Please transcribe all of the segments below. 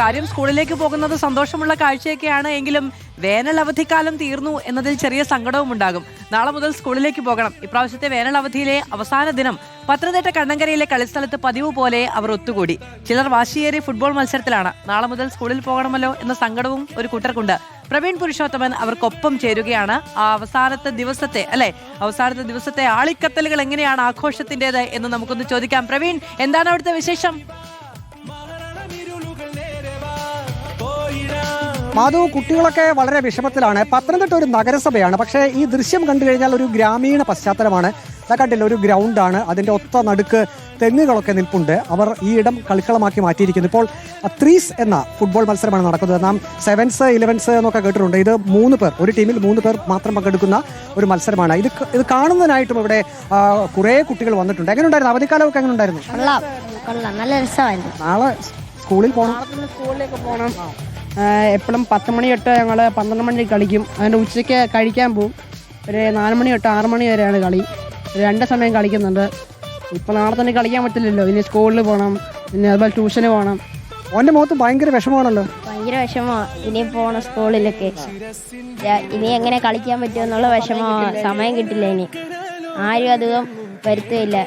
കാര്യം സ്കൂളിലേക്ക് പോകുന്നത് സന്തോഷമുള്ള കാഴ്ചയൊക്കെയാണ്. എങ്കിലും വേനൽ അവധിക്കാലം തീർന്നു എന്നതിൽ ചെറിയ സങ്കടവും ഉണ്ടാകും. നാളെ മുതൽ സ്കൂളിലേക്ക് പോകണം. ഇപ്രാവശ്യത്തെ വേനൽ അവധിയിലെ അവസാന ദിനം പത്തനംതിട്ട കണ്ണങ്കരയിലെ കളിസ്ഥലത്ത് പതിവ് പോലെ അവർ ഒത്തുകൂടി. ചിലർ വാശിയേറിയ ഫുട്ബോൾ മത്സരത്തിലാണ്. നാളെ മുതൽ സ്കൂളിൽ പോകണമല്ലോ എന്ന സങ്കടവും ഒരു കൂട്ടർക്കുണ്ട്. പ്രവീൺ പുരുഷോത്തമൻ അവർക്കൊപ്പം ചേരുകയാണ്. അവസാനത്തെ ദിവസത്തെ ആളിക്കത്തലുകൾ എങ്ങനെയാണ് ആഘോഷത്തിന്റേത് എന്ന് നമുക്കൊന്ന് ചോദിക്കാം. പ്രവീൺ, എന്താണ് അവിടുത്തെ വിശേഷം? മാധു, കുട്ടികളൊക്കെ വളരെ വിഷമത്തിലാണ്. പത്തനംതിട്ട ഒരു നഗരസഭയാണ്, പക്ഷേ ഈ ദൃശ്യം കണ്ടു കഴിഞ്ഞാൽ ഒരു ഗ്രാമീണ പശ്ചാത്തലമാണ്. കണ്ടില്ല, ഒരു ഗ്രൗണ്ടാണ്, അതിൻ്റെ ഒത്ത നടുക്ക് തെങ്ങുകളൊക്കെ നിൽപ്പുണ്ട്. അവർ ഈ ഇടം കളിക്കളമാക്കി മാറ്റിയിരിക്കുന്നു. ഇപ്പോൾ ത്രീസ് എന്ന ഫുട്ബോൾ മത്സരമാണ് നടക്കുന്നത്. നാം സെവൻസ്, ഇലവൻസ് എന്നൊക്കെ കേട്ടിട്ടുണ്ട്. ഇത് 3 പേർ, ഒരു ടീമിൽ 3 പേർ മാത്രം പങ്കെടുക്കുന്ന ഒരു മത്സരമാണ്. ഇത് കാണുന്നതിനായിട്ടും ഇവിടെ കുറേ കുട്ടികൾ വന്നിട്ടുണ്ട്. എങ്ങനെ ഉണ്ടായിരുന്നു അവധിക്കാലമൊക്കെ? എങ്ങനെ ഉണ്ടായിരുന്നു? നല്ല രസമായിരുന്നു. നാളെ സ്കൂളിൽ പോകണം, സ്കൂളിലേക്ക് പോകണം. എപ്പോഴും 10 മണി തൊട്ട് ഞങ്ങൾ 12 മണി കളിക്കും. അതിൻ്റെ ഉച്ചയ്ക്ക് കഴിക്കാൻ പോകും. ഒരു 4 മണി തൊട്ട് 6 മണി വരെയാണ് കളി. 2 സമയം കളിക്കുന്നുണ്ട്. ഇപ്പം നാളെ തന്നെ കളിക്കാൻ പറ്റില്ലല്ലോ. ഇനി സ്കൂളിൽ പോകണം, പിന്നെ അതുപോലെ ട്യൂഷന് പോകണം. ഓൻ്റെ മുഖത്ത് ഭയങ്കര വിഷമമാണല്ലോ. ഭയങ്കര വിഷമമാണ്. ഇനി പോണം സ്കൂളിലൊക്കെ. ഇനി എങ്ങനെ കളിക്കാൻ പറ്റുമെന്നുള്ള വിഷമമാണ്. സമയം കിട്ടില്ല. ഇനി ആരും അധികം വരുത്തില്ല.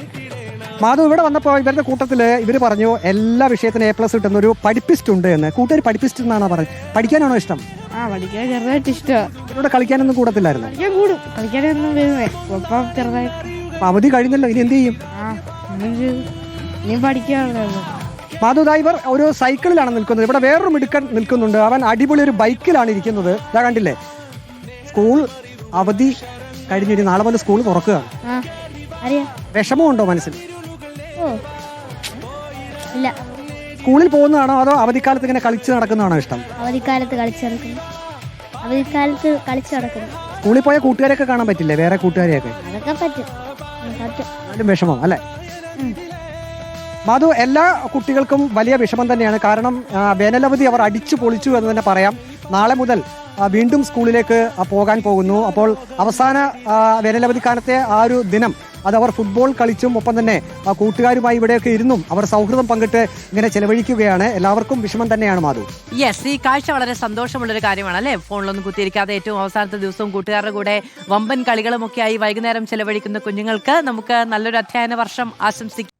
മാധു, ഇവിടെ വന്നപ്പോൾ ഇവരുടെ കൂട്ടത്തിൽ ഇവർ പറഞ്ഞു എല്ലാ വിഷയത്തിനും A+ കിട്ടുന്ന ഒരു പഠിപ്പിസ്റ്റ് ഉണ്ട് എന്ന്. കൂട്ടുകാർ പഠിപ്പിസ്റ്റ് എന്നാണോ പറഞ്ഞത്? പഠിക്കാനാണോ ഇഷ്ടം? പഠിക്കാൻ ചെറുതായിട്ട് ഇഷ്ടമാണ്. ഇവിടെ കളിക്കാനൊന്നും കൂടത്തില്ലായിരുന്നു? പഠിക്കാൻ കൂടും. കളിക്കാനൊന്നും വരുന്നേ ഒപ്പം ചെറുതായിട്ട്. അപ്പം അവധി കഴിഞ്ഞല്ലോ, ഇനി എന്ത് ചെയ്യും? ഇനി പഠിക്കാറുള്ളൂ. മാധു, ഇവർ ഒരു സൈക്കിളിലാണ് നിൽക്കുന്നത്. ഇവിടെ വേറൊരു മിടുക്കൻ നിൽക്കുന്നുണ്ട്. അവൻ അടിപൊളി ഒരു ബൈക്കിലാണ് ഇരിക്കുന്നത്. ഇതാ കണ്ടില്ലേ? സ്കൂൾ അവധി കഴിഞ്ഞിട്ട് നാളെ മുതൽ സ്കൂൾ തുറക്കുകയാണ്. വിഷമമുണ്ടോ മനസ്സിൽ? ഇല്ല. സ്കൂളിൽ പോകുന്നതാണോ അതോ അവധിക്കാലത്ത് ഇങ്ങനെ കളിച്ച് നടക്കുന്നതാണോ ഇഷ്ടം? അവധിക്കാലത്ത് കളിച്ചു നടക്കുന്നു. സ്കൂളിൽ പോയ കൂട്ടുകാരെയൊക്കെ കാണാൻ പറ്റില്ലേ? വേറെ കൂട്ടുകാരെയൊക്കെ? അതൊക്കെ പറ്റും. അതിലും വിഷമം അല്ലേ? മാധു, എല്ലാ കുട്ടികൾക്കും വലിയ വിഷമം തന്നെയാണ്. കാരണം വേനലവധി അവർ അടിച്ചു പൊളിച്ചു എന്ന് തന്നെ പറയാം. നാളെ മുതൽ വീണ്ടും സ്കൂളിലേക്ക് പോകാൻ പോകുന്നു. അപ്പോൾ അവസാന വേനലവധിക്കാലത്തെ ആ ഒരു ദിനം അതവർ ഫുട്ബോൾ കളിച്ചും ഒപ്പം തന്നെ കൂട്ടുകാരുമായി ഇവിടെയൊക്കെ ഇരുന്നും അവർ സൗഹൃദം പങ്കിട്ട് ഇങ്ങനെ ചെലവഴിക്കുകയാണ്. എല്ലാവർക്കും വിഷമം തന്നെയാണ് മാധു. യെസ്, ഈ കാഴ്ച വളരെ സന്തോഷമുള്ളൊരു കാര്യമാണ് അല്ലേ? ഫോണിലൊന്നും കുത്തിയിരിക്കാതെ ഏറ്റവും അവസാനത്തെ ദിവസവും കൂട്ടുകാരുടെ കൂടെ വമ്പൻ കളികളുമൊക്കെയായി വൈകുന്നേരം ചെലവഴിക്കുന്ന കുഞ്ഞുങ്ങൾക്ക് നമുക്ക് നല്ലൊരു അധ്യയന വർഷം ആശംസിക്കാം.